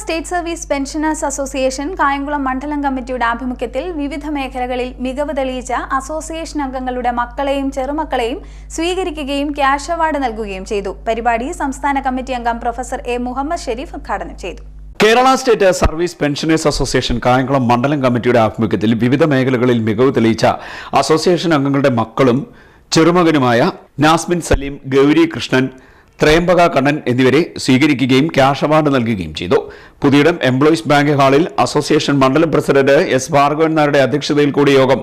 State service pensioners association Kayamkulam മണ്ഡലം കമ്മിറ്റിയുടെ ആഭിമുഖ്യത്തിൽ വിവിധ മേഖലകളിൽ മികവ് തെളിയിച്ച അസോസിയേഷൻ അംഗങ്ങളുടെ മക്കളെയും ചെറുമക്കളെയും സ്വീകരിക്കുകയും ക്യാഷ് അവാർഡ് നൽകുകയും ചെയ്തു. പരിപാടി സംസ്ഥാന കമ്മിറ്റി അംഗം പ്രൊഫസർ എ മുഹമ്മദ് ഷെരീഫ് ഉദ്ഘാടനം ചെയ്തു. Kerala state service pensioners association Kayamkulam മണ്ഡലം കമ്മിറ്റിയുടെ ആഭിമുഖ്യത്തിൽ വിവിധ മേഖലകളിൽ മികവ് തെളിയിച്ച അസോസിയേഷൻ അംഗങ്ങളുടെ മക്കളും ചെറുമകനുമായ നാസ്മിൻ സലീം, ഗൗരി കൃഷ്ണൻ, ത്രയംബക കണ്ണൻ എന്നിവരെ സ്വീകരിക്കുകയും ക്യാഷ് അവാർഡ് നൽകുകയും ചെയ്തു. പുതിയിടം എംപ്ലോയീസ് ബാങ്ക് ഹാളിൽ അസോസിയേഷൻ മണ്ഡലം പ്രസിഡന്റ് എസ് ഭാർഗവൻ നായരുടെ അധ്യക്ഷതയിൽ കൂടിയ യോഗം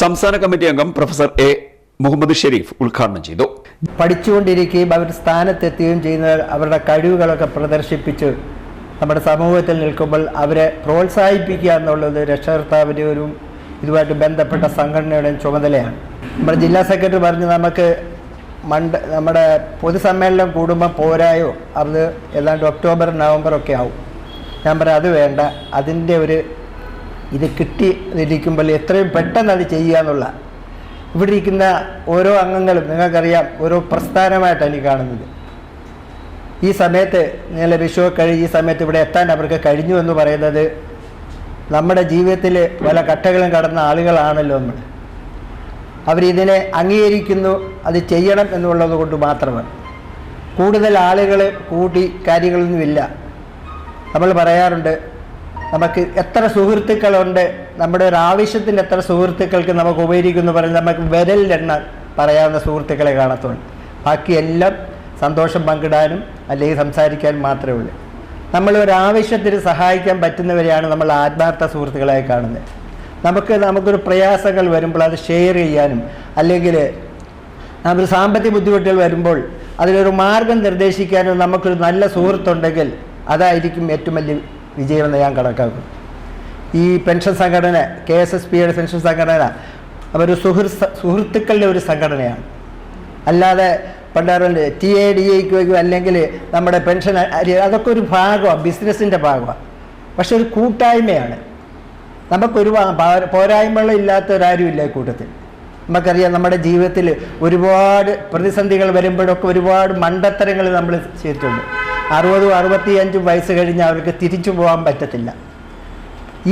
സംസ്ഥാന കമ്മിറ്റി അംഗം പ്രൊഫസർ എ മുഹമ്മദ് ഷെരീഫ് ഉദ്ഘാടനം ചെയ്തു. പഠിച്ചുകൊണ്ടിരിക്കുകയും അവർ സ്ഥാനത്തെത്തുകയും ചെയ്യുന്നവർ അവരുടെ കഴിവുകളൊക്കെ പ്രദർശിപ്പിച്ച് നമ്മുടെ സമൂഹത്തിൽ നിൽക്കുമ്പോൾ അവരെ പ്രോത്സാഹിപ്പിക്കുക എന്നുള്ളത് രക്ഷകർത്താവിൻ്റെ ഒരു ഇതുമായിട്ട് ബന്ധപ്പെട്ട സംഘടനയുടെയും ചുമതലയാണ്. നമ്മുടെ ജില്ലാ സെക്രട്ടറി പറഞ്ഞു, നമുക്ക് നമ്മുടെ പൊതുസമ്മേളനം കൂടുമ്പോൾ പോരായോ, അത് ഏതാണ്ട് ഒക്ടോബർ നവംബർ ഒക്കെ ആവും. ഞാൻ പറയാം, അത് വേണ്ട, അതിൻ്റെ ഒരു ഇത് കിട്ടിയിരിക്കുമ്പോൾ എത്രയും പെട്ടെന്ന് അത് ചെയ്യുക എന്നുള്ള ഇവിടെ ഇരിക്കുന്ന ഓരോ അംഗങ്ങളും നിങ്ങൾക്കറിയാം ഓരോ പ്രസ്ഥാനമായിട്ടാണ് എനിക്ക് കാണുന്നത്. ഈ സമയത്ത് നിങ്ങളെ വിഷു കഴിഞ്ഞ് ഈ സമയത്ത് ഇവിടെ എത്താൻ അവർക്ക് കഴിഞ്ഞു എന്ന് പറയുന്നത് നമ്മുടെ ജീവിതത്തിൽ പല ഘട്ടങ്ങളും കടന്ന ആളുകളാണല്ലോ നമ്മൾ. അവരിതിനെ അംഗീകരിക്കുന്നു, അത് ചെയ്യണം എന്നുള്ളത് കൊണ്ട് മാത്രമാണ്. കൂടുതൽ ആളുകൾ കൂടി കാര്യങ്ങളൊന്നുമില്ല. നമ്മൾ പറയാറുണ്ട്, നമുക്ക് എത്ര സുഹൃത്തുക്കളുണ്ട്, നമ്മുടെ ഒരു ആവശ്യത്തിന് എത്ര സുഹൃത്തുക്കൾക്ക് നമുക്ക് ഉപകരിക്കുന്നു പറഞ്ഞാൽ നമുക്ക് വിരലിലെണ്ണാൻ പറയാവുന്ന സുഹൃത്തുക്കളെ കാണത്തുള്ളൂ. ബാക്കിയെല്ലാം സന്തോഷം പങ്കിടാനും അല്ലെങ്കിൽ സംസാരിക്കാനും മാത്രമേ ഉള്ളൂ. നമ്മൾ ഒരാവശ്യത്തിന് സഹായിക്കാൻ പറ്റുന്നവരെയാണ് നമ്മൾ ആത്മാർത്ഥ സുഹൃത്തുക്കളായി കാണുന്നത്. നമുക്കൊരു പ്രയാസങ്ങൾ വരുമ്പോൾ അത് ഷെയർ ചെയ്യാനും അല്ലെങ്കിൽ ഒരു സാമ്പത്തിക ബുദ്ധിമുട്ടുകൾ വരുമ്പോൾ അതിലൊരു മാർഗം നിർദ്ദേശിക്കാനും നമുക്കൊരു നല്ല സുഹൃത്തുണ്ടെങ്കിൽ അതായിരിക്കും ഏറ്റവും വലിയ വിജയമെന്ന് ഞാൻ കണക്കാക്കും. ഈ പെൻഷൻ സംഘടന KSSPയുടെ പെൻഷൻ സംഘടന അവർ സുഹൃത്തുക്കളുടെ ഒരു സംഘടനയാണ്. അല്ലാതെ പണ്ടാറുണ്ട് TADAയ്ക്ക് അല്ലെങ്കിൽ നമ്മുടെ പെൻഷൻ അതൊക്കെ ഒരു ഭാഗമാണ്, ബിസിനസ്സിൻ്റെ ഭാഗമാണ്. പക്ഷെ ഒരു കൂട്ടായ്മയാണ്. നമുക്കൊരു പോരായ്മകളില്ലാത്തൊരാരും ഇല്ല ഈ കൂട്ടത്തിൽ. നമുക്കറിയാം, നമ്മുടെ ജീവിതത്തിൽ ഒരുപാട് പ്രതിസന്ധികൾ വരുമ്പോഴൊക്കെ ഒരുപാട് മണ്ടത്തരങ്ങൾ നമ്മൾ ചെയ്തിട്ടുണ്ട്. 60-65 വയസ്സ് കഴിഞ്ഞ് അവർക്ക് തിരിച്ചു പോകാൻ പറ്റത്തില്ല.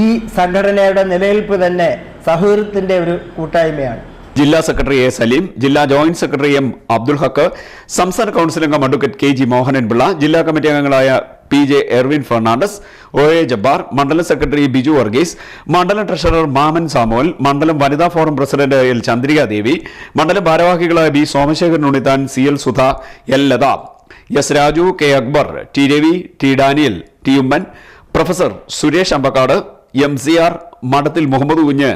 ഈ സംഘടനയുടെ നിലനിൽപ്പ് തന്നെ സൗഹൃദത്തിൻ്റെ ഒരു കൂട്ടായ്മയാണ്. ജില്ലാ സെക്രട്ടറി എ സലീം, ജില്ലാ ജോയിന്റ് സെക്രട്ടറി എം അബ്ദുൽ ഹക്ക്, സംസ്ഥാന കൌൺസിൽ അംഗം അഡ്വക്കേറ്റ് KG മോഹനൻപിള്ള, ജില്ലാ കമ്മിറ്റി അംഗങ്ങളായ PJ എർവിൻ ഫെർണാണ്ടസ്, OA ജബ്ബാർ, മണ്ഡലം സെക്രട്ടറി ബിജു വർഗീസ്, മണ്ഡലം ട്രഷറർ മാമൻ സാമുവൽ, മണ്ഡലം വനിതാ forum president L Chandrika Devi, മണ്ഡലം ഭാരവാഹികളായ B Somasekharan Unnithan, CL Sudha, L Latha, S Raju, K Akbar, T Ravi, T Daniel, T Oommen, professor Suresh Ambakkad, MCR, Madathil Muhammad കുഞ്ഞ്,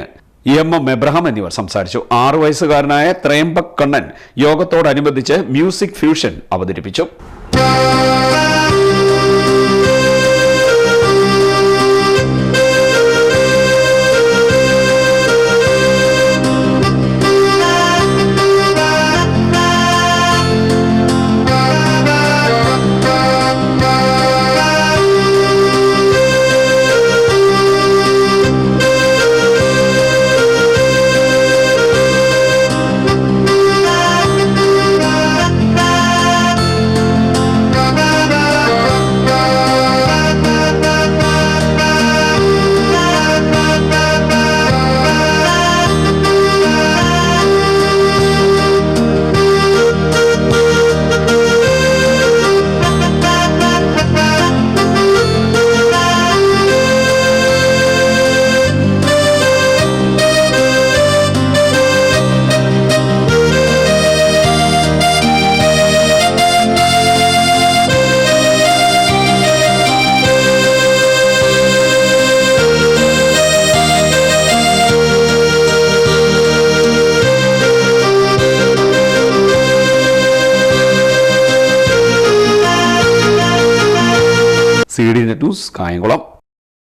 MM എബ്രഹാം എന്നിവർ സംസാരിച്ചു. 6 വയസ്സുകാരനായ ത്രയംബക് കണ്ണൻ യോഗത്തോടനുബന്ധിച്ച് മ്യൂസിക് ഫ്യൂഷൻ അവതരിപ്പിച്ചു. CD News Kayamkulam.